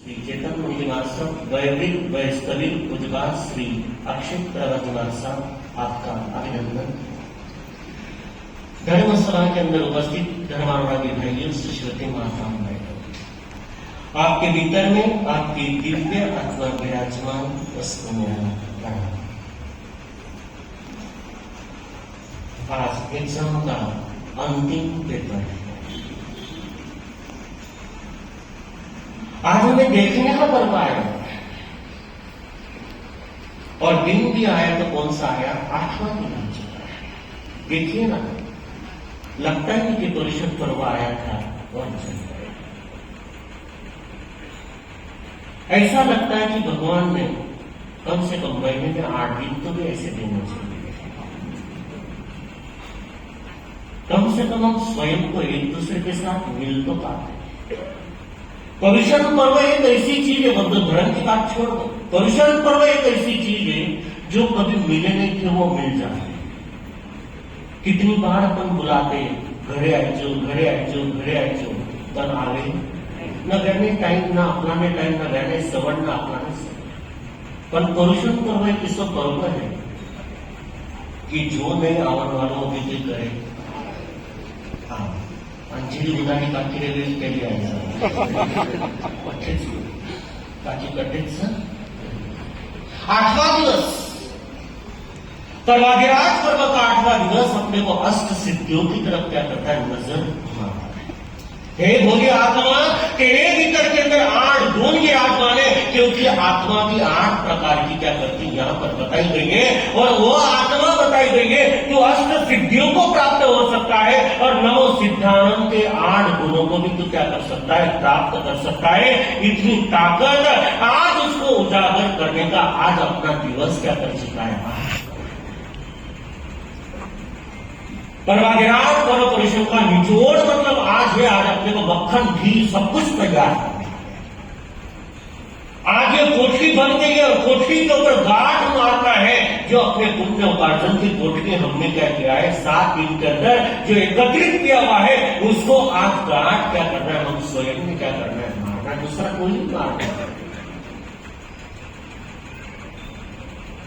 श्री चेतन मुनिवासम वैदिक वैस्तविक पूजवा श्री अक्षित प्रवचनासा आपका अभिनंदन। धर्मसभा के अंदर उपस्थित धर्मानुरागी भाइयों से श्रुति माताओं बैठो। आपके भीतर में आपकी दिव्य आत्मा विराजमान उसको मेरा प्रणाम। आज एग्जाम का अंतिम पेपर है। आज हमें देखने का पर्व आया और दिन भी आया तो कौन सा आया? 8वां दिन आ चुका है। देखिए ना, लगता है कि परिषद पर्व आया था और चल गया। ऐसा लगता है कि भगवान ने कम से कम महीने में 8 दिन तो भी ऐसे देना चाहिए। कम से कम हम स्वयं को एक दूसरे के साथ मिल तो पाते। पर्युषण पर्व एक ऐसी चीज है, बौद्ध धर्म की बात छोड़ दो, पर्युषण पर्व एक ऐसी चीज है जो कभी मिले नहीं थे वो मिल जाते। कितनी बार अपन बुलाते, घरे आइजो घरे आइजो घरे आइजो, पर आवे न रहने टाइम, ना अपनाने टाइम, न रहने सवर्ण, ना अपनाने सवर्ण। पर पर्युषण पर्व एक ऐसा पर्व है कि जो नहीं आवन वालों विजय करे। हाँ, अंजली उदानी बाकी रेवेल केली आहे बाकी कटेच। 8वां दिवस परवादिराज पर्व का 8वां दिवस अपने को अष्ट सिद्धियों की तरफ क्या करता है? नजर घुमाता है। हे भोली आत्मा, तेरे भीतर के अंदर 8 गुण की आत्मा ने, क्योंकि आत्मा की 8 प्रकार की क्या करती है यहां पर बताई गई है, और वो आत्मा बताई गई है तो अष्ट सिद्धियों को प्राप्त हो सकता है, और नवो सिद्धांत के 8 गुणों को भी तो क्या कर सकता है? प्राप्त कर सकता है। इतनी ताकत आज उसको उजागर करने का आज अपना दिवस क्या कर चुका है? परवादिराज पर्व परिषद का निचोड़ मतलब आज है, आज अपने को मक्खन घी सब कुछ तैयार है। आज ये कोठरी बन गई है और कोठरी के ऊपर गांठ मारना है। जो अपने पुण्य उपार्जन की कोठरी हमने क्या किया है 7 दिन के अंदर जो एकत्रित किया हुआ है, उसको आज गांठ क्या करना है? हम स्वयं में क्या करना है? मारना, दूसरा कोई नहीं मारना।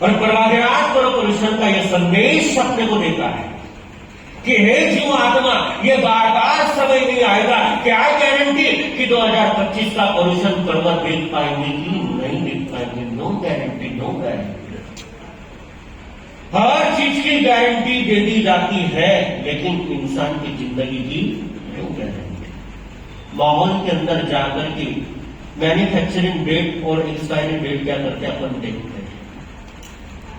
और परवादिराज पर्व परिषद का यह संदेश अपने को देता है कि हे जीव आत्मा, ये बार बार समय नहीं आएगा। क्या गारंटी कि 2025 का पर्युषण पर्व देख पाएंगे कि नहीं देख पाएंगे? No guarantee, no guarantee. हर चीज की गारंटी दे दी जाती है, लेकिन इंसान की जिंदगी की नो गारंटी। माहौल के अंदर जाकर के मैन्युफैक्चरिंग डेट और एक्सपायरी डेट क्या करते अपन देखते हैं।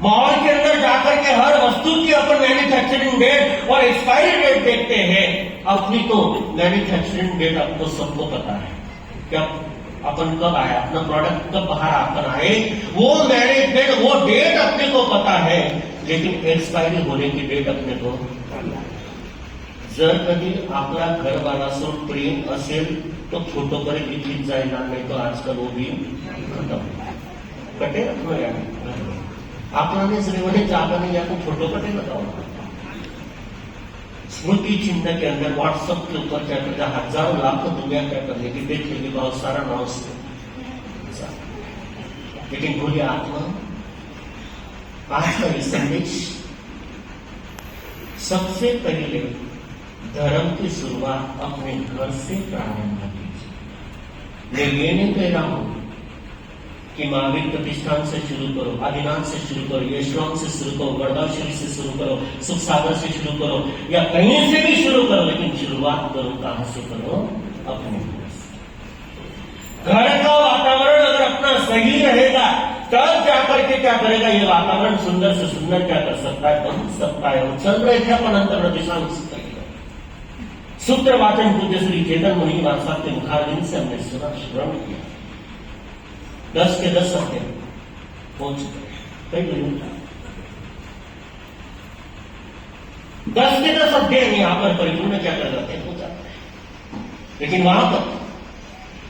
माहौल के अंदर जाकर के हर वस्तु की अपन मैन्युफैक्चरिंग डेट और एक्सपायरी डेट देखते हैं। अपनी तो मैन्युफैक्चरिंग डेट अब तो सबको पता है, क्या अपन कब आया, अपना प्रोडक्ट कब बाहर अपन आए, वो मैन्युफैक्चर वो डेट अपने को पता है, लेकिन एक्सपायरी होने की डेट अपने को जर कधी आपला घरवालासोबत प्रेम असेल तो फोटो पर लिखित जाएगा, नहीं तो आजकल वो भी खत्म कटे रखना यार। आपने श्रीमती जाकर या तो फोटो कटे बताओ। स्मृति चिन्ह के अंदर व्हाट्सएप के ऊपर क्या करता है? हजारों लाखों दुनिया क्या कर लेगी, देख लेगी बहुत सारा नाम से। लेकिन बोलिए आत्मा, आज का ये संदेश सबसे पहले धर्म की शुरुआत अपने घर से प्रारंभ कीजिए। मैं ये नहीं कह रहा हूं कि महावीर प्रतिष्ठान से शुरू करो, आदिनाथ से शुरू करो, यशराम से शुरू करो, वरदाव श्री से शुरू करो, सुख सागर से शुरू करो, या कहीं से भी शुरू करो, लेकिन शुरुआत करो कहां से करो? अपने घर से। घर का वातावरण अगर अपना सही रहेगा तब जाकर के क्या करेगा? ये वातावरण सुंदर से सुंदर क्या कर सकता है? बन सकता है। और चल रहे थे अपन अंतर प्रतिष्ठान सूत्र वाचन पूज्य श्री चेतन मुनि साहब के मुखारविंद से हमने सुना, श्रवण किया। 10 के 10 अध्याय पहुंच गए। 10 के 10 अध्याय यहां पर परिपूर्ण क्या कर जाते हैं? हो जाते हैं। लेकिन वहां पर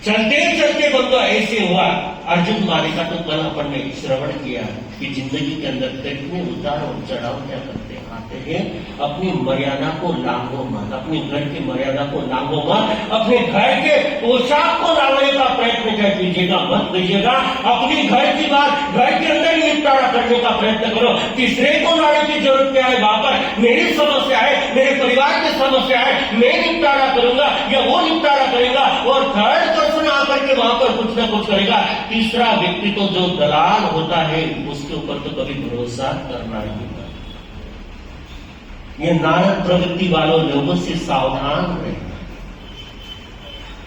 चलते चलते बंदो ऐसे हुआ। अर्जुन माने का तो कल अपन ने श्रवण किया कि जिंदगी के अंदर कितने उतार और चढ़ाव क्या करते आते हैं। अपनी मर्यादा को लांघो मत, अपनी घर की मर्यादा को लांघो मत, अपने घर के पोशाक को लांघने का प्रयत्न क्या कीजिएगा मत कीजिएगा। अपनी घर की बात घर के अंदर ही निपटारा करने का प्रयत्न करो। तीसरे को लाने की जरूरत क्या है? वहां पर मेरी समस्या है, मेरे परिवार की समस्या है, मैं निपटारा करूंगा या वो निपटारा करेगा, और थर्ड पर्सन आकर के वहां पर कुछ ना कुछ करेगा। तीसरा व्यक्ति तो जो दलाल होता है उसके ऊपर तो कभी भरोसा करना ही नहीं। ये नारद प्रवृत्ति वालों लोगों से सावधान रहे।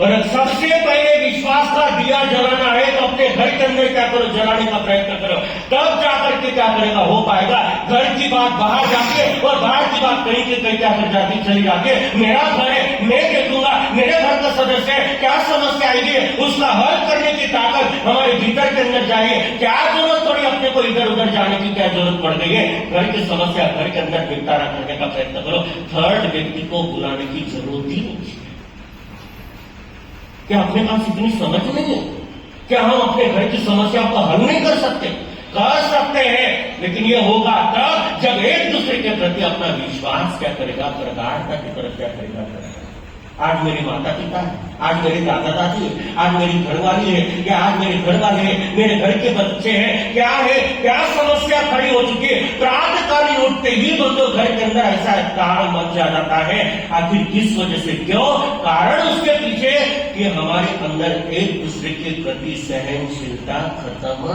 पर सबसे पहले विश्वास का दिया जलाना है तो अपने घर के अंदर क्या करो? जलाने का प्रयत्न करो, तब जाकर के क्या करेगा? हो पाएगा। घर की बात बाहर जाके और बाहर की बात कहीं के कहीं क्या कर जाती चली जाके, मेरा घर है, मैं देखूंगा, मेरे घर का सदस्य है, क्या समस्या आएगी उसका हल करने की ताकत हमारे भीतर के अंदर जाएगी। क्या जरूरत पड़ी अपने को इधर उधर जाने की? क्या जरूरत पड़ गई है? घर की समस्या घर के अंदर निपटारा करने का प्रयत्न करो। थर्ड व्यक्ति को बुलाने की जरूरत ही नहीं। क्या अपने पास इतनी समझ नहीं है? क्या हम अपने घर की समस्या को हल नहीं कर सकते? कर सकते हैं, लेकिन ये होगा तब जब एक दूसरे के प्रति अपना विश्वास क्या करेगा? प्रगाढ़ता की तरफ क्या करेगा? आज मेरे माता पिता है, आज मेरे दादा दादी है, आज मेरी घरवाली है, या आज मेरे घर वाले हैं, मेरे घर के बच्चे हैं, क्या है, क्या समस्या खड़ी हो चुकी है। प्रातःकालीन उठते ही बंदो घर के अंदर ऐसा कारण मच जाता है। आखिर किस वजह से? क्यों? कारण उसके पीछे कि हमारे अंदर एक दूसरे के प्रति सहनशीलता खत्म हो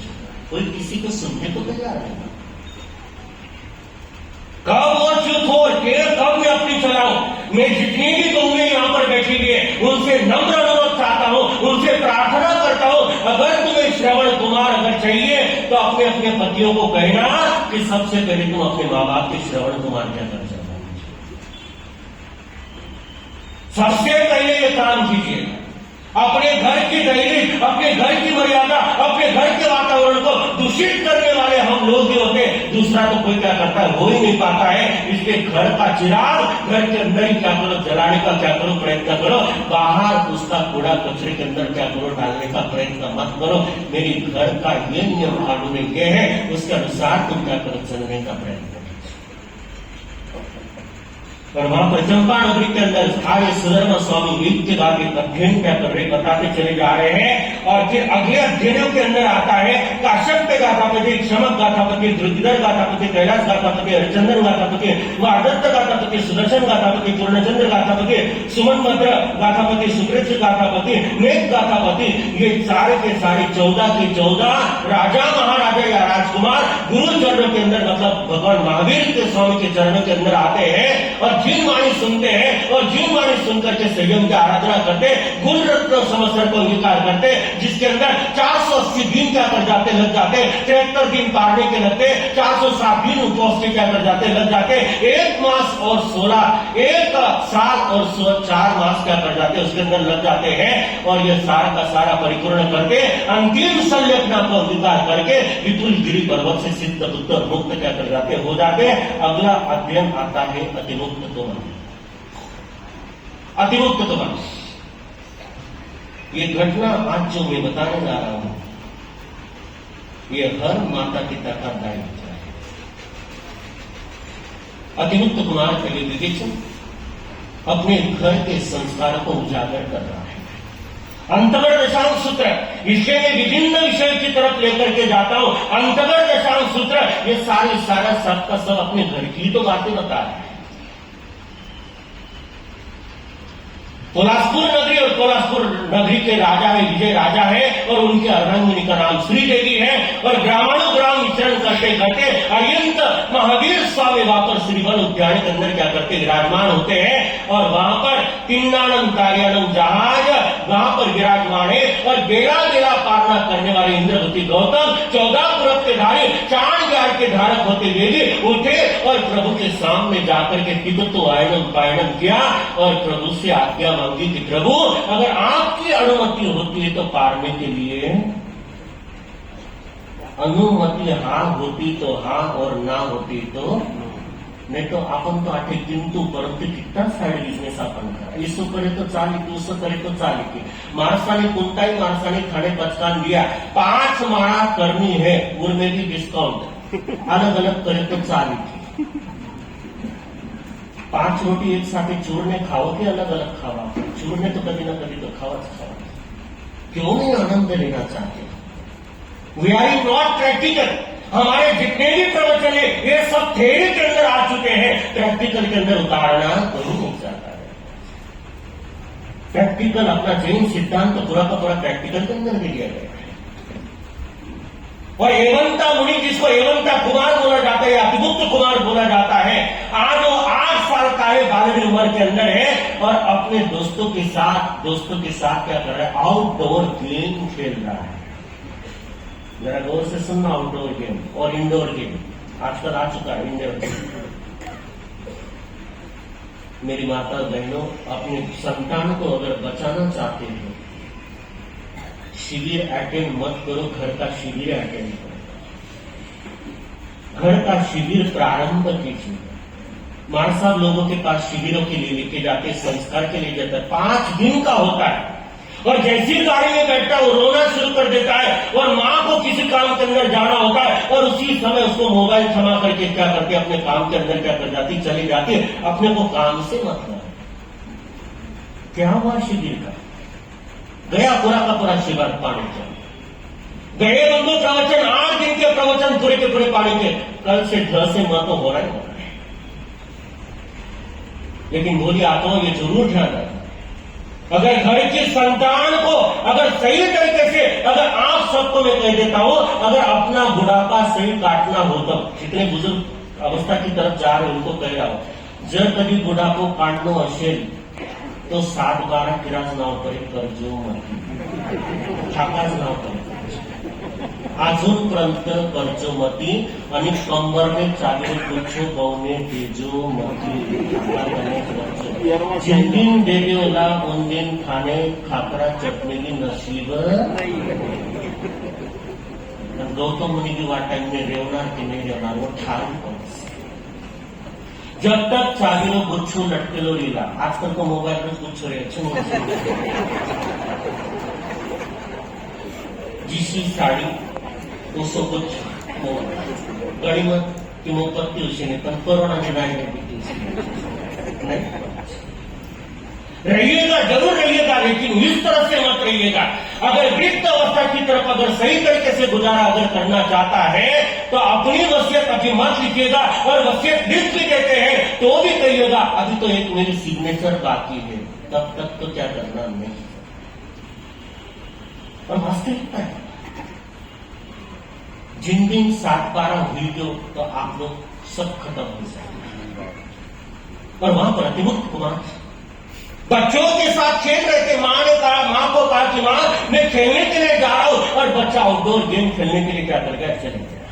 चुकी। कोई किसी को सुनने को तैयार नहीं। कब वो चुप हो के कब मैं अपनी चलाऊं? मैं जितनी भी बहुएं यहां पर बैठी हुई है उनसे नम्र अनुरोध चाहता हूं, उनसे प्रार्थना करता हूं, अगर तुम्हें श्रवण कुमार अगर चाहिए तो अपने अपने पतियों को कहना कि सबसे पहले तुम अपने माँ बाप के श्रवण कुमार क्या कर सकते। सबसे पहले ये काम कीजिए। अपने घर की दहलीज, अपने घर की मर्यादा, अपने घर के वातावरण को दूषित करने वाले हम लोग ही होते हैं। दूसरा तो कोई क्या करता है? हो ही नहीं पाता है। इसलिए घर का चिराग घर के अंदर ही क्या करो? जलाने का क्या करो? प्रयत्न करो। बाहर उसका कूड़ा कचरे के अंदर क्या करो? डालने का प्रयत्न मत करो। मेरी घर का ये नियम कानून ये है, उसके अनुसार तुम क्या करो? चलने का प्रयत्न। और वहां पर चंपा नगरी के अंदर आर्य सुधर्मा स्वामी एक के बाद एक अध्ययन क्या कर रहे बताते चले जा रहे हैं। और फिर अगले अध्ययनों के अंदर आता है काश्यप गाथापति, क्षमक गाथापति, ध्रुविधर गाथापति, कैलाश गाथापति, हरिचंदन गाथापति, आदत्त गाथापति, सुदर्शन गाथापति, पूर्णचंद्र गाथापति, सुमन भद्र गाथापति, सुकृत गाथापति, नेक गाथापति, ये सारे के सारे 14 के 14 राजा महाराजा या राजकुमार गुरु चरणों के अंदर मतलब भगवान महावीर के स्वामी के चरणों के अंदर आते हैं और जिन वाणी सुनते हैं और जिन वाणी सुनकर के संयम की आराधना करते, गुण रत्न संवत्सर को अंगीकार करते, जिसके अंदर 480 दिन क्या कर जाते लग जाते, 73 दिन पारने के लगते, 407 दिन उपवास के क्या कर जाते लग जाते, 1 मास और 16, 1 साल और 4 मास क्या कर जाते उसके अंदर लग जाते हैं। और ये सारा का सारा परिपूर्ण करके अंतिम संलेखना को अंगीकार करके विपुल गिरी पर्वत से सिद्ध बुद्ध मुक्त क्या कर जाते हो जाते। अगला अध्ययन आता है अतिमुक्त अतिमुक्त। ये घटना आज जो मैं बताने जा रहा हूं ये हर माता पिता का दायित्व है। अतिमुक्त कुमार के लिए विवेचन अपने घर के संस्कारों को उजागर कर रहा है। अंतगर दशांश सूत्र, इसके मैं विभिन्न विषय की तरफ लेकर के जाता हूं। अंतगर दशांश सूत्र ये सारा सबका सब अपने घर की तो बातें बता रहे हैं। कोलासपुर नगरी और कोलासपुर नगरी के राजा है विजय राजा है और उनके अर्धांगिनी का नाम श्रीदेवी है। और ग्रामाणु ग्राम विचरण करते करते अयंत महावीर स्वामी वहां पर श्रीवन उद्यान के अंदर क्या करते विराजमान होते हैं। और वहां पर पिंडानम कार्यानम जहाज वहां पर विराजमान है। और बेड़ा बेड़ा पारना करने वाले इंद्रवती गौतम 14 पुरब के धारी चांद ज्ञान के धारक होते हुए भी उठे और प्रभु के सामने जाकर के पितृत्व आयनम पायनम किया और प्रभु से आज्ञा मांगी कि प्रभु अगर आपकी अनुमति होती है तो पारने के लिए अनुमति हाँ होती तो हाँ और ना होती तो नाही तो आपण तो आठे किंतु परंतु कितना साईड बिझनेस आपण करा इसो करे तो चाली की उसो करे तो चाली की माणसाने कोणताही माणसाने खाने पचकान दिया 5 माणा करनी है उनमें भी डिस्काउंट अलग अलग करे तो चाली की 5 रोटी एक साथ चूरने खाओ कि अलग अलग खावा चूरने तो कभी ना कभी तो खावा क्यों नहीं आनंद लेना चाहते वी आर नॉट प्रैक्टिकल हमारे जितने भी प्रवचन है ये सब थ्योरी के अंदर आ चुके हैं प्रैक्टिकल के अंदर उतारना कोई नहीं चाहता है प्रैक्टिकल अपना जैन सिद्धांत तो पूरा का पूरा प्रैक्टिकल के अंदर दे दिया गया है और एवंता मुनि जिसको एवंता कुमार बोला जाता है अतिगुप्त कुमार बोला जाता है आज वो 8 साल का है बालक उम्र के अंदर है और अपने दोस्तों के साथ क्या कर रहा है आउटडोर गेम खेल रहा है जरा गौर से सुनना आउटडोर गेम और इंडोर गेम आजकल आ चुका है इंडोर गेम मेरी माता बहनों अपने संतान को अगर बचाना चाहते हो शिविर अटेंड मत करो घर का शिविर अटेंड करो घर का शिविर प्रारंभ कीजिए मार साहब लोगों के पास शिविरों के लिए लेके जाते संस्कार के लिए जाता है 5 दिन का होता है और जैसी गाड़ी में बैठता है वो रोना शुरू कर देता है और मां को किसी काम के अंदर जाना होता है और उसी समय उसको मोबाइल थमा करके क्या करके अपने काम के अंदर क्या कर जाती चली जाती अपने को काम से मतलब क्या हुआ शिविर का गया पूरा का पूरा शिविर पानी का गए बंधु प्रवचन 8 दिन के प्रवचन पूरे के पूरे पानी के कल से ढ से म तो हो रहा है लेकिन बोली आता हूं ये जरूर ध्यान रखना अगर घर की संतान को अगर सही तरीके से अगर आप सबको मैं कह देता हूं अगर अपना बुढ़ापा सही काटना हो तो जितने बुजुर्ग अवस्था की तरफ जा रहे उनको कह रहा हूं जर कभी बुढ़ापो काढणं असेल तो 7-12 किराच नाव करे करजो मती ठाकाच नाव करे अजूनपर्यंत कर्जमती आणि कंबरने चालू कुछो बवने तेजो मती जिन दिन देवेला उन दिन खाने खाकरा चटनी की नसीब गौतम मुनि की वाटा में रेवनार की नहीं रेवनार वो ठान कौन जब तक चाबीनो गुच्छो लटकेलो लीला आजकल तो मोबाइल में गुच्छो रहे अच्छे नहीं जिसी साड़ी उसको कुछ गणिमत की मोपत्ती उसे नहीं पर कोरोना की नहीं रहिएगा जरूर रहिएगा लेकिन इस तरह से मत रहिएगा अगर वृद्ध अवस्था की तरफ अगर सही तरीके से गुजारा अगर करना चाहता है तो अपनी वसीयत अभी मत लिखिएगा और वसीयत लिख भी देते हैं तो भी कहिएगा अभी तो एक मेरी सिग्नेचर बाकी है तब तक तो क्या करना नहीं और वास्तविकता है जिन दिन 7-12 हुई तो आप लोग सब खत्म हो जाएंगे और वहां पर अतिमुक्त कुमार बच्चों के साथ खेल रहे थे मां को कहा कि मां मैं खेलने के लिए जा रहा हूं और बच्चा आउटडोर गेम खेलने के लिए क्या कर गया चले गया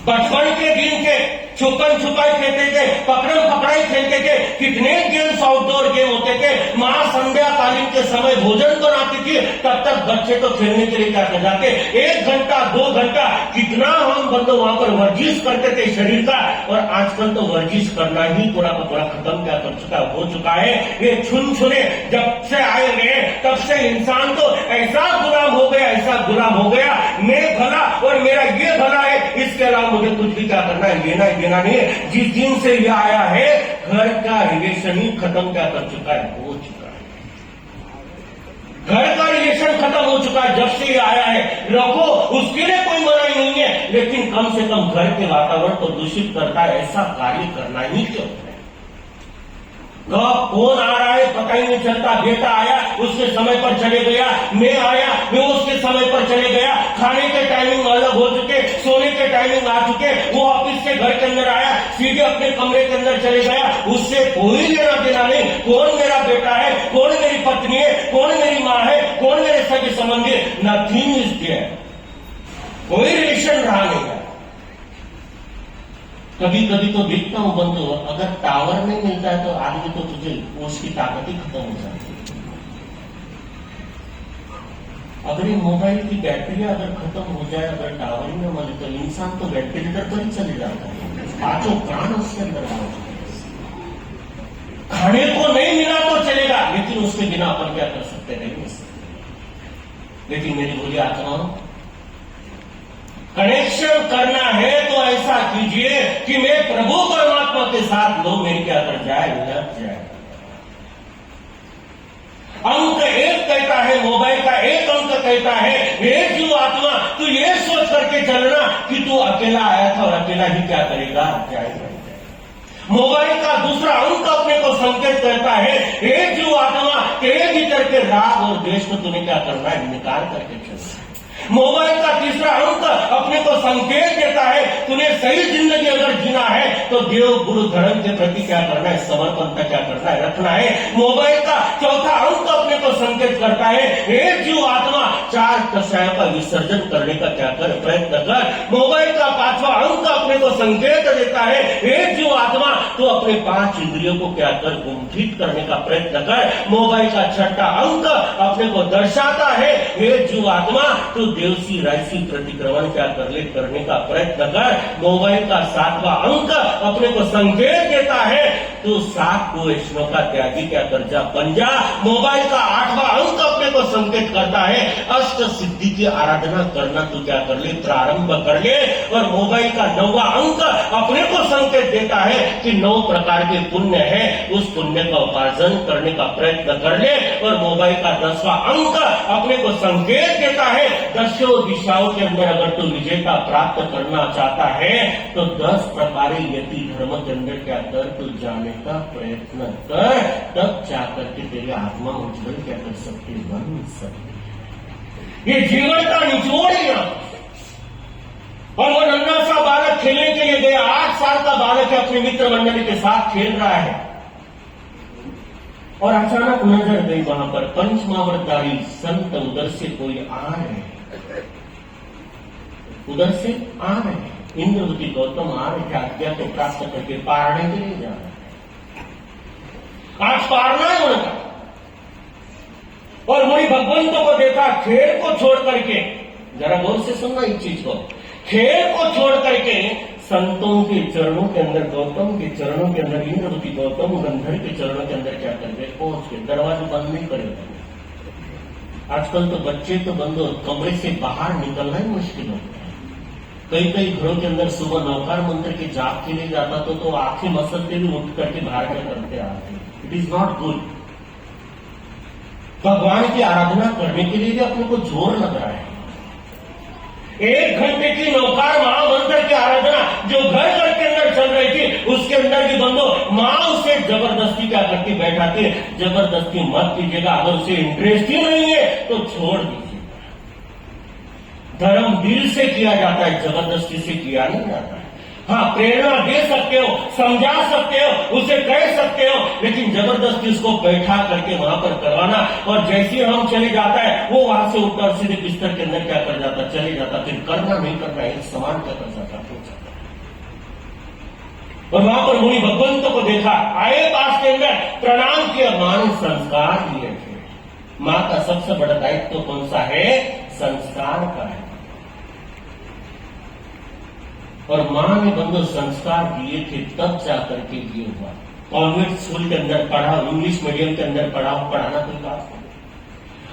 बचपन के दिन के छुपन छुपाई खेलते थे पकड़म पकड़ाई खेलते थे कितने गेम्स आउटडोर गेम होते थे मां संध्याकालीन के समय भोजन बनाती थी तब तक बच्चे तो खेलने के लिए क्या कर जाते 1 घंटा 2 घंटा कितना हम बंदो वहां पर वर्जिश करते थे शरीर का और आजकल तो वर्जिश करना ही पूरा का पूरा खत्म क्या कर चुका हो चुका है ये छुन छुने जब से आए हुए तब से इंसान तो ऐसा गुलाम हो गया मैं भला और मेरा ये भला है इसके अलावा मुझे कुछ भी क्या करना है लेना देना नहीं है जिस दिन से यह आया है घर का रिलेशन ही खत्म क्या कर चुका है हो चुका है घर का रिलेशन खत्म हो चुका है जब से ये आया है रखो उसके लिए कोई मनाही नहीं है लेकिन कम से कम घर के वातावरण को दूषित करता है ऐसा कार्य करना ही क्यों है कौन आ रहा है पता ही नहीं चलता बेटा आया उसके समय पर चले गया मैं आया मैं उसके समय पर चले गया खाने के टाइमिंग अलग हो चुके सोने के टाइमिंग आ चुके वो ऑफिस से घर के अंदर आया सीधे अपने कमरे के अंदर चले गया उससे कोई लेना देना नहीं कौन मेरा बेटा है कौन मेरी पत्नी है कौन मेरी माँ है कौन मेरे सगे संबंधी है नथिंग इज देयर कोई रिलेशन रहा नहीं है कभी कभी तो देखता हूं बंधु अगर टावर नहीं मिलता है तो आदमी तो तुझे उसकी ताकत ही खत्म हो जाती है अगर ये मोबाइल की बैटरी अगर खत्म हो जाए अगर टावर ही न मिले तो इंसान तो वेंटिलेटर पर ही चले जाता है पांचों प्राण उसके अंदर आ चुके हैं। खाने को नहीं मिला तो चलेगा, लेकिन उसके बिना अपन क्या कर सकते, नहीं मिल सकते। लेकिन मेरी बोली आत्माओं, कनेक्शन करना है तो ऐसा कीजिए कि मैं प्रभु परमात्मा के साथ लो, मेरी क्या कर जाए, लग जाए। अंक एक कहता है, मोबाइल का एक अंक कहता है, हे जीव आत्मा, तू ये सोच करके चलना कि तू अकेला आया था और अकेला ही क्या करेगा, जाएगा। मोबाइल का दूसरा अंक अपने को संकेत करता है, हे जीव आत्मा, तेरे भीतर के राग और द्वेष को तूने क्या करना है, निकाल करके चलना है। मोबाइल का तीसरा अंक अपने को संकेत देता है, तूने सही जिंदगी अगर जीना है तो देव गुरु धर्म के प्रति क्या करना है, समर्पणता क्या करना है, रखना है। मोबाइल का चौथा अंक अपने को संकेत करता है, हे जीव आत्मा, चार कषायों का विसर्जन करने का क्या कर, प्रयत्न कर। मोबाइल का पांचवा अंक अपने को संकेत देता है, हे जीव आत्मा, तो अपने 5 इंद्रियों को क्या कर, कुंठित करने का प्रयत्न कर। मोबाइल का छठा अंक अपने को दर्शाता है, हे जीव आत्मा, तो देवसी राशि प्रतिक्रमण क्या कर ले, करने का प्रयत्न कर। मोबाइल का 7वां अंक अपने को संकेत देता है, तो 7 वैष्णव का त्यागी क्या कर जा, बन जा। मोबाइल का 8वां अंक अपने को संकेत करता है, अष्ट सिद्धि की आराधना करना तू क्या कर ले, प्रारंभ कर ले। और मोबाइल का 9वां अंक अपने को संकेत देता है कि 9 प्रकार के पुण्य है, उस पुण्य का उपार्जन करने का प्रयत्न कर ले। और मोबाइल का 10वां अंक अपने को संकेत देता है, 10 दिशाओं के अंदर अगर तू विजेता प्राप्त करना चाहता है तो 10 प्रकार यति धर्म के अंदर क्या कर, तू जाने का प्रयत्न कर, तब जाकर के तेरी आत्मा उज्जवल क्या कर सकती, बन सकती। ये जीवन का निचोड़ है। और वो नन्हा सा बालक खेलने के लिए गया, 8 साल का बालक है, अपने मित्र मंडली के साथ खेल रहा है और अचानक नजर गई वहां पर पंचमावृतधारी संत उधर से कोई आ रहे हैं, उधर से आ रहे हैं। इंद्रवती गौतम आ रहे थे आज्ञा को प्राप्त करके पारने के लिए जा रहे हैं, आज पारना है उनका। और मुनि भगवंतों को देखा, खेल को छोड़ करके, जरा गौर से सुनना इस चीज को, खेल को छोड़ करके संतों के चरणों के अंदर, गौतम के चरणों के अंदर, इंद्रवती गौतम गंधर के चरणों के अंदर क्या कर गए, पहुंच के दरवाजे बंद नहीं करे। आजकल तो बच्चे तो बंद हो, कमरे से बाहर निकलना ही मुश्किल होता है। कई कई घरों के अंदर सुबह नौकार मंत्र के जाप के लिए जाता तो आंखें मसलते भी उठ करके बाहर क्या करते आते। It is not good. भगवान की आराधना करने के लिए भी अपने को जोर लग रहा है। 1 घंटे की नौकार महामंत्र की आराधना जो घर घर के अंदर चल रही थी, उसके अंदर भी बंदो मां उसे जबरदस्ती क्या करती, बैठाती है। जबरदस्ती मत कीजिएगा, अगर उसे इंटरेस्ट ही नहीं है तो छोड़ दीजिए। धर्म दिल से किया जाता है, जबरदस्ती से किया नहीं जाता है। हाँ, प्रेरणा दे सकते हो, समझा सकते हो, उसे कह सकते हो, लेकिन जबरदस्ती उसको बैठा करके वहां पर करवाना, और जैसे हम चले जाता है वो वहां से उठकर सीधे बिस्तर के अंदर क्या कर जाता, चले जाता, फिर करना नहीं करना एक समान क्या कर जाता, हो जाता। और वहां पर मुनि भगवंतों को देखा, आए पास के अंदर प्रणाम किया, मान संस्कार दिए थे। मां का सबसे बड़ा दायित्व तो कौन सा है, संस्कार का है। और मां ने बंदो संस्कार दिए थे, तब जाकर के ये हुआ। कॉन्वेंट स्कूल के अंदर पढ़ा, इंग्लिश मीडियम के अंदर पढ़ाना कोई बात नहीं।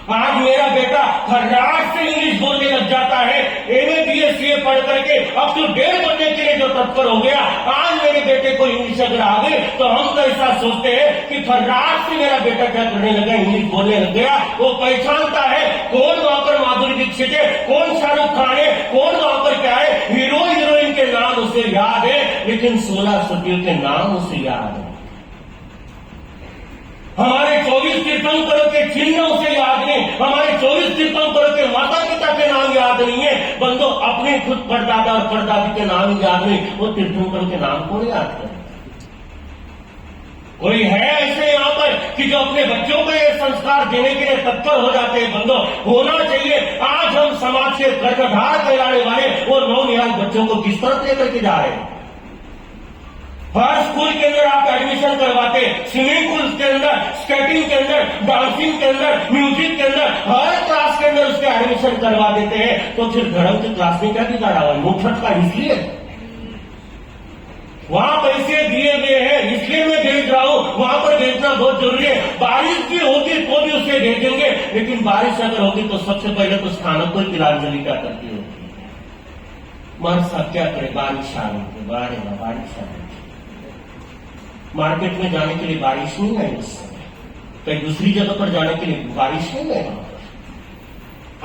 आज मेरा बेटा फर्राट से इंग्लिश बोलने लग जाता है, एमए बीए सीए पढ़ करके अब तो 1.5 बनने के लिए जो तत्पर हो गया। आज मेरे बेटे को इंग्लिश अगर आ गई तो हम तो ऐसा सोचते हैं कि फर्राट से मेरा बेटा क्या करने लगा, इंग्लिश बोलने लग गया। वो पहचानता है कौन वहां पर माधुरी दीक्षित है, कौन शाहरुख खान है, कौन वहां पर क्या है, हीरो हीरोइन के नाम उसे याद है, लेकिन 16 सदियों के नाम उसे याद है। हमारे 24 तीर्थंकरों के चिन्ह उसे याद नहीं, हमारे 24 तीर्थंकरों के माता पिता के नाम याद नहीं है। बंदो अपने खुद परदादा और परदादी के नाम याद नहीं, वो तीर्थंकरों के नाम को याद करें। कोई है ऐसे यहाँ पर कि जो अपने बच्चों को ये संस्कार देने के लिए तत्पर हो जाते हैं? बंदो होना चाहिए। आज हम समाज से कर्णधार कहलाने वाले वो नौनिहाल बच्चों को किस तरह लेकर के जा रहे हैं। हर स्कूल के अंदर आप एडमिशन करवाते, स्विमिंग पूल के अंदर, स्केटिंग के अंदर, डांसिंग के अंदर, म्यूजिक के अंदर, हर क्लास के अंदर उसके एडमिशन करवा देते हैं। तो फिर धर्म की क्लास में क्या बिगाड़ा हुआ? मुफ्त का इसलिए वहां पैसे दिए गए हैं इसलिए मैं भेज रहा हूं, वहां पर भेजना बहुत जरूरी है। बारिश भी होगी तो भी उसे भेजेंगे, लेकिन बारिश अगर होगी तो सबसे पहले तो स्थानक को तिलांजलि क्या करती होगी। मर सब क्या करे, बारिश आ रही है, बारिश आ रही है। मार्केट में जाने के लिए बारिश नहीं है उस समय, कहीं दूसरी जगह पर जाने के लिए बारिश नहीं है वहां पर।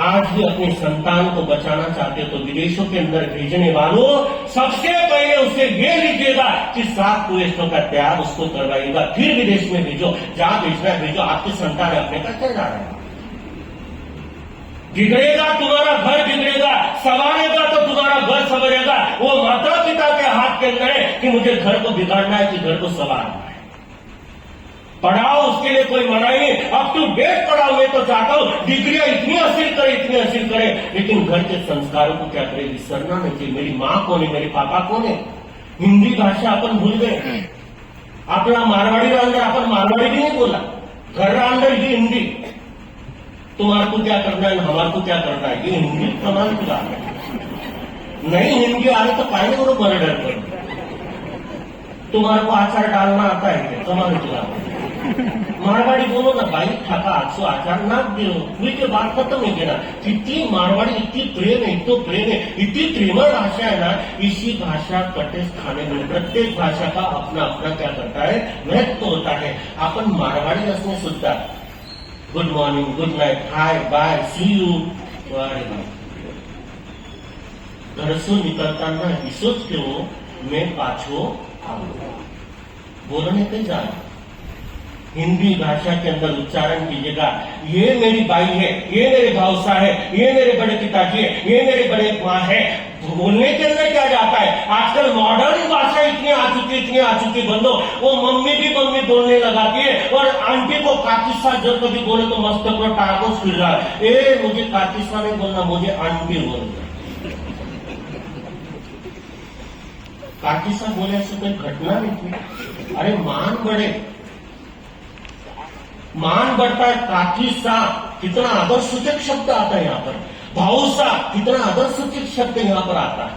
आज भी अपने संतान को बचाना चाहते हो तो विदेशों के अंदर भेजने वालों सबसे पहले उसे ये लीजिएगा कि 7 कुएस्टों का त्याग उसको करवाइएगा, फिर विदेश में भेजो। जहां भेजना है भेजो, आपके संतान अपने का चल जा रहा है। बिगड़ेगा तुम्हारा घर, बिगड़ेगा, संवारेगा तो तुम्हारा घर संवरेगा। वो माता पिता के हाथ के अंदर है कि मुझे घर को बिगाड़ना है कि घर को संवारना है। पढ़ाओ, उसके लिए कोई मना ही नहीं, अप टू डेट पढ़ाओ। मैं तो चाहता हूं डिग्रियां इतनी हासिल करे, लेकिन घर के संस्कारों को क्या करे, विसरना नहीं चाहिए। मेरी माँ कौन है, मेरे पापा कौन है, हिंदी भाषा अपन भूल गए। अपना मारवाड़ी अंदर अपन मारवाड़ी भी नहीं बोला, घर अंदर ही हिंदी। तुम्हारे को क्या करना है, हमारे को क्या करना है, ये हिंदी प्रमाण की बात है। नहीं हिंदी आ रही तो काहे करो मर्डर करो। तुम्हारे को आचार डालना आता है क्या, कमाल की बात है। मारवाड़ी बोलो ना भाई, ठाका 800 आचार नाक दो, हुई के बात खत्म नहीं देना। कितनी मारवाड़ी, इतनी प्रेम है, इतना प्रेम है, इतनी प्रेमळ भाषा है ना। इसी भाषा कटे खाने में प्रत्येक भाषा का अपना अपना क्या करता है, महत्व होता है। अपन मारवाड़ी असणे सुद्धा good morning, good night, hi bye, see you, अरे भाई घर से निकलताना सोच क्यों मैं पाछो आऊंगा, बोलने पे जा। हिंदी भाषा के अंदर उच्चारण कीजिएगा, ये मेरी बाई है, ये मेरे भावसा है, ये मेरे बड़े पिताजी है, ये मेरे बड़े माँ है। बोलने के अंदर क्या जाता है, आजकल मॉडर्न भाषा इतनी आ चुकी बंदो, वो मम्मी भी मम्मी बोलने लगाती है और आंटी को काकिसा जब कभी बोले तो मस्त अपना टागो फिर रहा है। ए मुझे काकिसा नहीं बोलना, मुझे आंटी बोलना। काकिसा बोले से कोई घटना नहीं थी। अरे मान बढ़ता है। काकीसा कितना आदर सूचक शब्द आता है यहाँ पर, भाऊसा कितना आदर सूचक शब्द यहाँ पर आता है।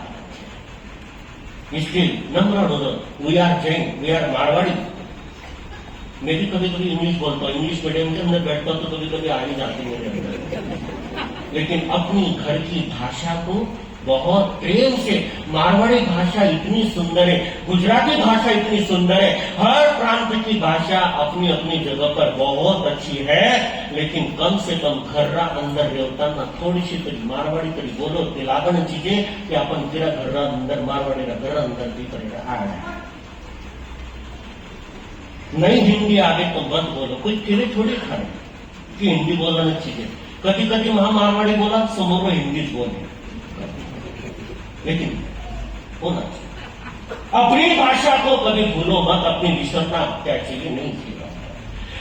इसलिए नम्र हो जाओ। We are Jain, we are Marwari. मैं भी कभी कभी इंग्लिश बोलता हूँ, इंग्लिश मीडियम के अंदर बैठता हूँ तो कभी कभी आ ही जाती है मेरे अंदर, लेकिन अपनी घर की भाषा को बहुत प्रेम से। मारवाड़ी भाषा इतनी सुंदर है, गुजराती भाषा इतनी सुंदर है, हर प्रांत की भाषा अपनी अपनी जगह पर बहुत अच्छी है, लेकिन कम से कम घर्रा अंदर रेवताना थोड़ी सी तरी मारवाड़ी तरी बोलो ते लागण चीजें कि अपन तेरा घर्रा अंदर मारवाड़ी घर अंदर भी करेगा। नहीं हिंदी आगे तो बंद बोलो, कोई तेरे थोड़ी खाए कि हिंदी बोलना चाहिए। कभी कभी मारवाड़ी बोला समोर हिंदीच बोले, लेकिन होना चाहिए। अपनी भाषा को कभी भूलो मत, अपनी विसरना क्या चाहिए नहीं किया।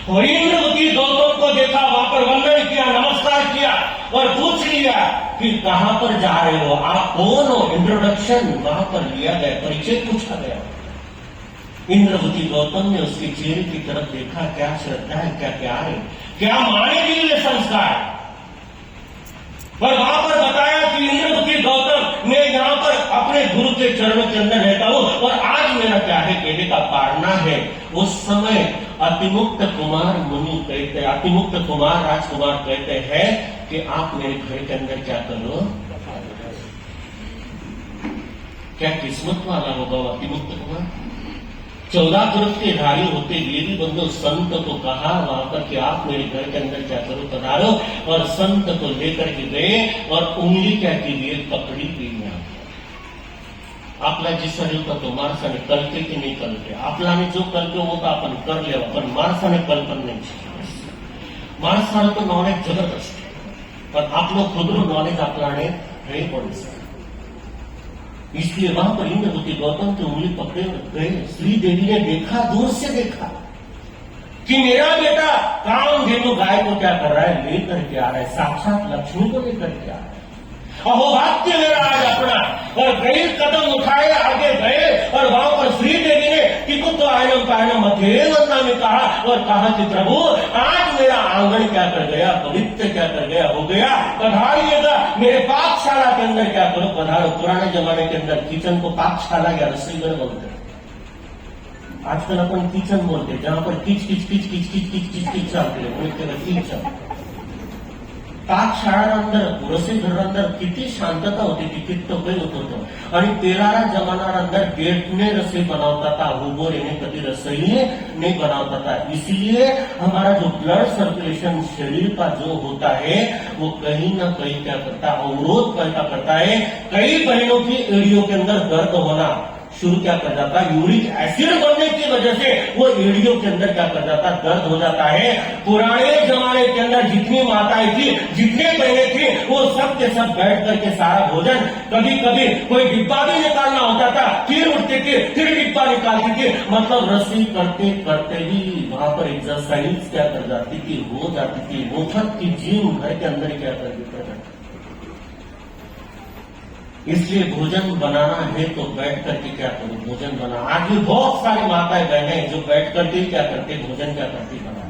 और इंद्रवती गौतम को देखा, वहां पर वंदन किया, नमस्कार किया और पूछ लिया कि कहां पर जा रहे हो, आप कौन हो। इंट्रोडक्शन वहां पर लिया गया, परिचय पूछा गया। इंद्रवती गौतम ने उसके चेहरे की तरफ देखा, क्या श्रद्धा है, क्या प्यार है, क्या मानेगी ये संस्कार। पर वहां पर बताया कि इंद्रवती गौतम मैं यहाँ पर अपने गुरु के चरणों के अंदर रहता हूं और आज मेरा क्या है कहने का पारना है। उस समय अतिमुक्त कुमार मुनि कहते, अतिमुक्त कुमार राजकुमार कहते हैं कि आप मेरे घर के अंदर क्या करो। क्या किस्मत वाला होगा वो अतिमुक्त कुमार। 14 करोड़ के धारी होते हुए भी बंदो संत को कहा वहां पर कि आप मेरे घर के अंदर क्या करो, पधारो। और संत को लेकर के गए और उंगली क्या की लिए पकड़ी गई। आपला जी शरीर का तो माणसाने कलते की नहीं कलते, आपलाने जो कलते वो तो आपण कर ले, पण माणसाने कल्पन नहीं। माणसाला तो नॉलेज जबरदस्त है, पर आपलं खुदरू नॉलेज आपलाने नहीं पड़ सकता। इसलिए वहां पर इंद्रवती गौतम की उंगली पकड़े गए। श्री देवी ने देखा, दूर से देखा कि मेरा बेटा कामधेनु गाय को क्या कर रहा है, लेकर के आ रहा है, साक्षात लक्ष्मी को लेकर के आ रहा है। अहोभाग्य मेरा आज अपना। और कई कदम उठाए, आगे गए और वहां पर श्री देवी ने टिकुत आयनम पायनम मध्येवन्ना में कहा और कहा कि प्रभु आज मेरा आंगन क्या कर गया, पवित्र क्या कर गया, हो गया, पधारिएगा मेरे पाकशाला के अंदर क्या करो, पधारो। पुराने जमाने के अंदर किचन को पाकशाला या रसोई घर बोलते, आजकल अपन किचन बोलते, जहां पर किच किच किच किच किच किच किच किच चालते किचन. पाकशाळा अंदर पुरसे घर अंदर कितनी शांतता होती थी, कितना कई होतो. आणि पेरारा जमाना अंदर गेट ने रसोई बनाता था, उबो रहने कभी रसोई नहीं बनाता था. इसलिए हमारा जो ब्लड सर्कुलेशन शरीर का जो होता है वो कहीं ना कहीं क्या करता है, अवरोध पैदा करता है. कई बहनों की एड़ियों के अंदर दर्द होना शुरू क्या कर जाता है, यूरिक एसिड बनने की वजह से वो एड़ियों के अंदर क्या कर जाता है, दर्द हो जाता है. पुराने जमाने के अंदर जितनी माताएं थी, जितने बहनें थी, वो सब के सब बैठ करके सारा भोजन, कभी कभी कोई डिब्बा भी निकालना होता था, फिर उठती थी, फिर डिब्बा निकालती थी. मतलब रसोई करते करते भी वहां पर एक्सरसाइज क्या कर जाती थी, हो जाती थी. मुफ्त की जिम घर के अंदर क्या कर देता था. इसलिए भोजन बनाना है तो बैठ करके क्या करो, भोजन बना. आज भी बहुत सारी माताएं बहनें जो बैठ करके क्या करते, भोजन क्या करती, बनाते.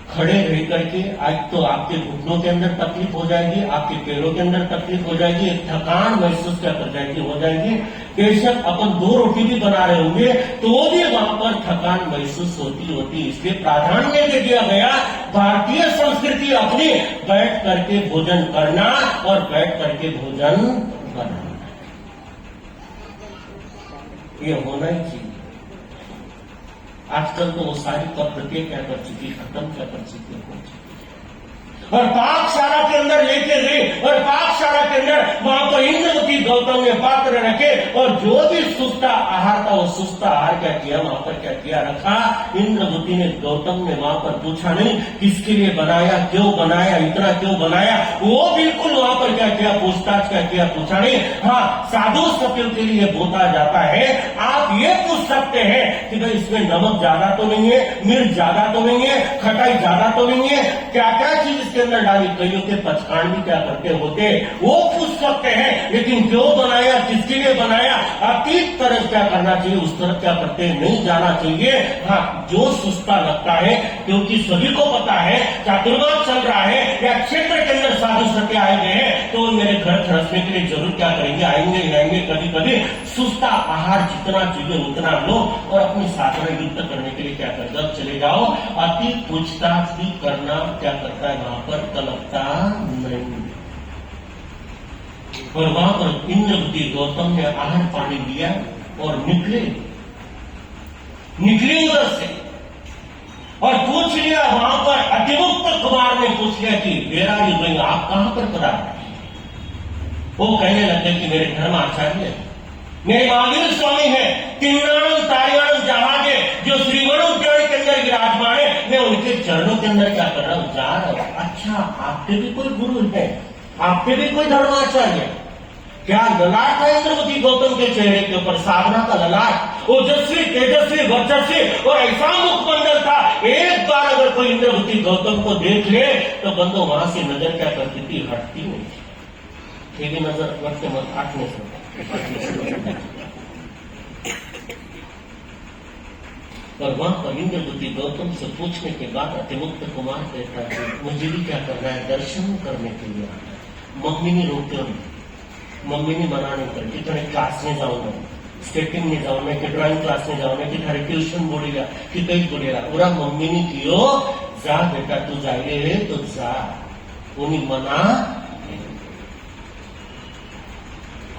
खड़े रह करके आज तो आपके घुटनों के अंदर तकलीफ हो जाएगी, आपके पैरों के अंदर तकलीफ हो जाएगी, थकान महसूस क्या कर जाएगी, हो जाएगी. बेशक अपन 2 रोटी भी बना रहे होंगे तो भी वहां पर थकान महसूस होती. इसलिए प्राधान्य दे दिया गया भारतीय संस्कृति अपनी बैठ करके भोजन करना और बैठ करके भोजन बनाना, ये होना ही चाहिए. आजकल तो वो सारी पद्धतियां क्या कर चुकी, खत्म क्या कर चुकी है. और पाकशाला के अंदर लेके गए और पाकशाला के अंदर वहां पर इंद्रवती गौतम ने पात्र रखे और जो भी सुस्ता आहार था वो सुस्ता आहार क्या किया, वहां पर क्या किया, रखा. इंद्रवती ने गौतम ने वहां पर पूछा नहीं किसके लिए बनाया, क्यों बनाया, इतना क्यों बनाया, वो बिल्कुल वहां पर क्या किया, पूछताछ क्या किया, पूछा नहीं. हाँ, साधु सत्यों के लिए बोला जाता है, आप ये पूछ सकते हैं कि भाई इसमें नमक ज्यादा तो नहीं है, मिर्च ज्यादा तो नहीं है, खटाई ज्यादा तो नहीं है, क्या क्या चीज के अंदर डाली. कईयों के पचकान भी क्या करते होते, वो पूछ सकते हैं. लेकिन क्यों बनाया, किसके लिए बनाया, अतीत तरफ क्या करना चाहिए, उस तरफ क्या करते नहीं जाना चाहिए. हाँ, जो सुस्ता लगता है, क्योंकि सभी को पता है चातुर्मास चल रहा है या क्षेत्र के अंदर साधु सत्य आए गए हैं, तो मेरे घर खरसने के लिए जरूर क्या करेंगे, आएंगे. कभी कभी सुस्ता आहार जितना चाहिए उतना लो और अपनी साधना युक्त करने के लिए क्या कर, जब चले जाओ. अति पूछताछ भी करना क्या करता है, वहां पर कलपता नहीं. और वहां पर इंद्रवती गौतम ने आहार पानी दिया और निकले उधर से और पूछ लिया. वहां पर अतिमुक्त कुमार ने पूछ लिया कि बेरा युग आप कहां पर पधारे. वो कहने लगे कि मेरे धर्माचार्य, मेरे महावीर स्वामी है, तिन्नानंद तारियानंद जहाजे जो श्रीवण उद्यान के अंदर विराजमान है, मैं उनके चरणों के अंदर क्या कर रहा हूं, जा रहा हूं. अच्छा, आपके भी कोई गुरु है, आपके भी कोई धर्माचार्य. क्या ललाट है इंद्रवती गौतम के चेहरे के ऊपर, साधना का ललाट, ओजस्वी तेजस्वी वर्चस्वी और ऐसा मुखमंडल था. एक बार अगर कोई इंद्रवती गौतम को देख ले तो बंदो वहां से नजर क्या करती थी, हटती नहीं. तेरी नजर रखते मत, हटने से. और वहां पर इंद्रवती गौतम से पूछने के बाद अतिमुक्त कुमार कहता है मुझे भी क्या करना है, दर्शन करने के लिए. मम्मी ने रोकते मम्मी ने मना नहीं कर कि थोड़े क्लास में जाऊं मैं, स्केटिंग में जाऊं मैं, कि ड्राइंग क्लास में जाऊं मैं, कि थारे ट्यूशन बोलेगा कि कहीं बोलेगा. पूरा मम्मी ने कियो, जा बेटा तू जाए तो जा. उन्हें मना.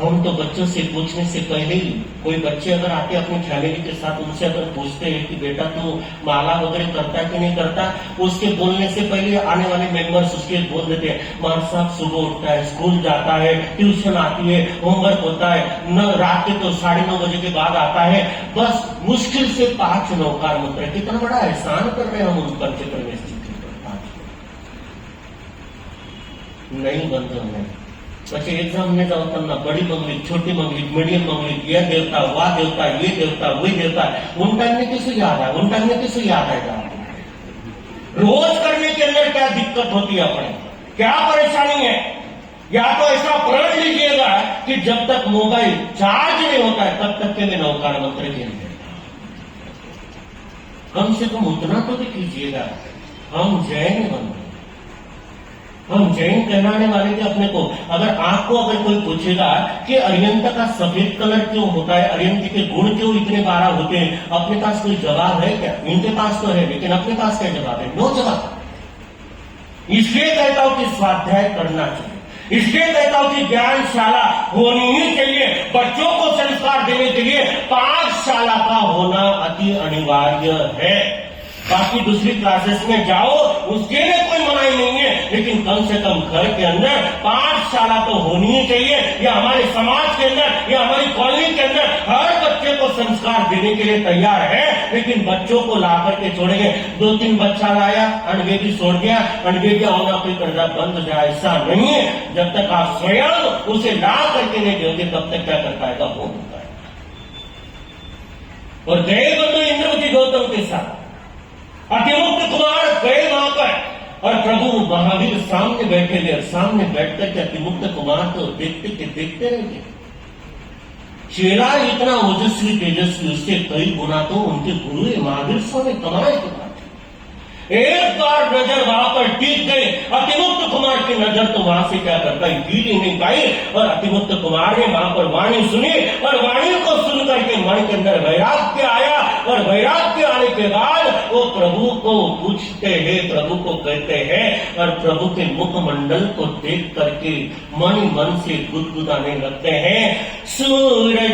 हम तो बच्चों से पूछने से पहले ही, कोई बच्चे अगर आते अपनी फैमिली के साथ, उनसे अगर पूछते हैं कि बेटा तू माला वगैरह करता कि नहीं करता, उसके बोलने से पहले आने वाले मेंबर्स उसके बोल देते हैं मां साहब सुबह उठता है, स्कूल जाता है, ट्यूशन आती है, होमवर्क होता है, न रात के तो 9:30 बजे के बाद आता है. बस मुश्किल से 5 नौकार मंत्र. कितना बड़ा एहसान कर रहे हैं हम उन पर के प्रवेश नहीं बंद नहीं. પછી એક્ઝામ ને જાઓ તમને બડી મંગલિક, छोटी मंगलिक, मीडियम मंगलिक, ये देवता, वह देवता, ये देवता, वही देवता. उन टाइम में किसे याद है, उन टाइम में किसे याद आएगा. रोज करने के अंदर क्या दिक्कत होती है, अपने क्या परेशानी है. या तो ऐसा प्रण लीजिएगा कि जब तक मोबाइल चार्ज नहीं होता है तब तक के लिए नौकार मंत्र खेलते. कम से कम उतना तो भी कीजिएगा. हम जैन बनते हम जैन कहलाने वाले थे अपने को। अगर आपको अगर कोई पूछेगा कि अरिहंत का सफेद कलर क्यों होता है, अरिहंत के गुण क्यों इतने 12 होते हैं, अपने पास कोई जवाब है क्या? इनके पास तो है, लेकिन अपने पास क्या जवाब है? नो जवाब। इसलिए कहता हूं कि स्वाध्याय करना चाहिए, इसलिए कहता हूं कि ज्ञानशाला होनी ही चाहिए। बच्चों को संस्कार देने के लिए पाठशाला का होना अति अनिवार्य है। बाकी दूसरी क्लासेस में जाओ, उसके लिए कोई मनाही नहीं है, लेकिन कम से कम घर के अंदर पाठशाला तो होनी ही चाहिए। या हमारे समाज के अंदर या हमारी कॉलोनी के अंदर हर बच्चे को संस्कार देने के लिए तैयार है, लेकिन बच्चों को ला करके छोड़ेंगे। 2-3 बच्चा लाया, अनबेबी छोड़ गया, अनबेबी होना कोई करना बंद हो जाए, ऐसा नहीं है। जब तक आप स्वयं उसे ला करके नहीं दोगे, तब तक क्या कर पाएगा? वो होता है। और गए बंधु इंद्रवती गौतम के साथ अतिमुक्त कुमार गए वहां पर, और प्रभु महावीर सामने बैठे गए। सामने बैठकर के अतिमुक्त कुमार तो देखते रह गए। चेला इतना ओजस्वी तेजस्वी, उससे कई गुना तो उनके गुरु महावीर स्वामी कमाल की बात। एक बार नजर वहां पर टिक गई, अतिमुक्त कुमार की नजर तो वहां से क्या करता है, गिर नहीं पाई। और अतिमुक्त कुमार ने वहां पर वाणी सुनी, और वाणी को सुनकर के मन के अंदर वैराग्य आया। और वैराग्य आने के बाद वो प्रभु को पूछते हैं, प्रभु को कहते हैं, और प्रभु के मुखमंडल को देख करके मन से गुदगुदाने लगते हैं। सूरज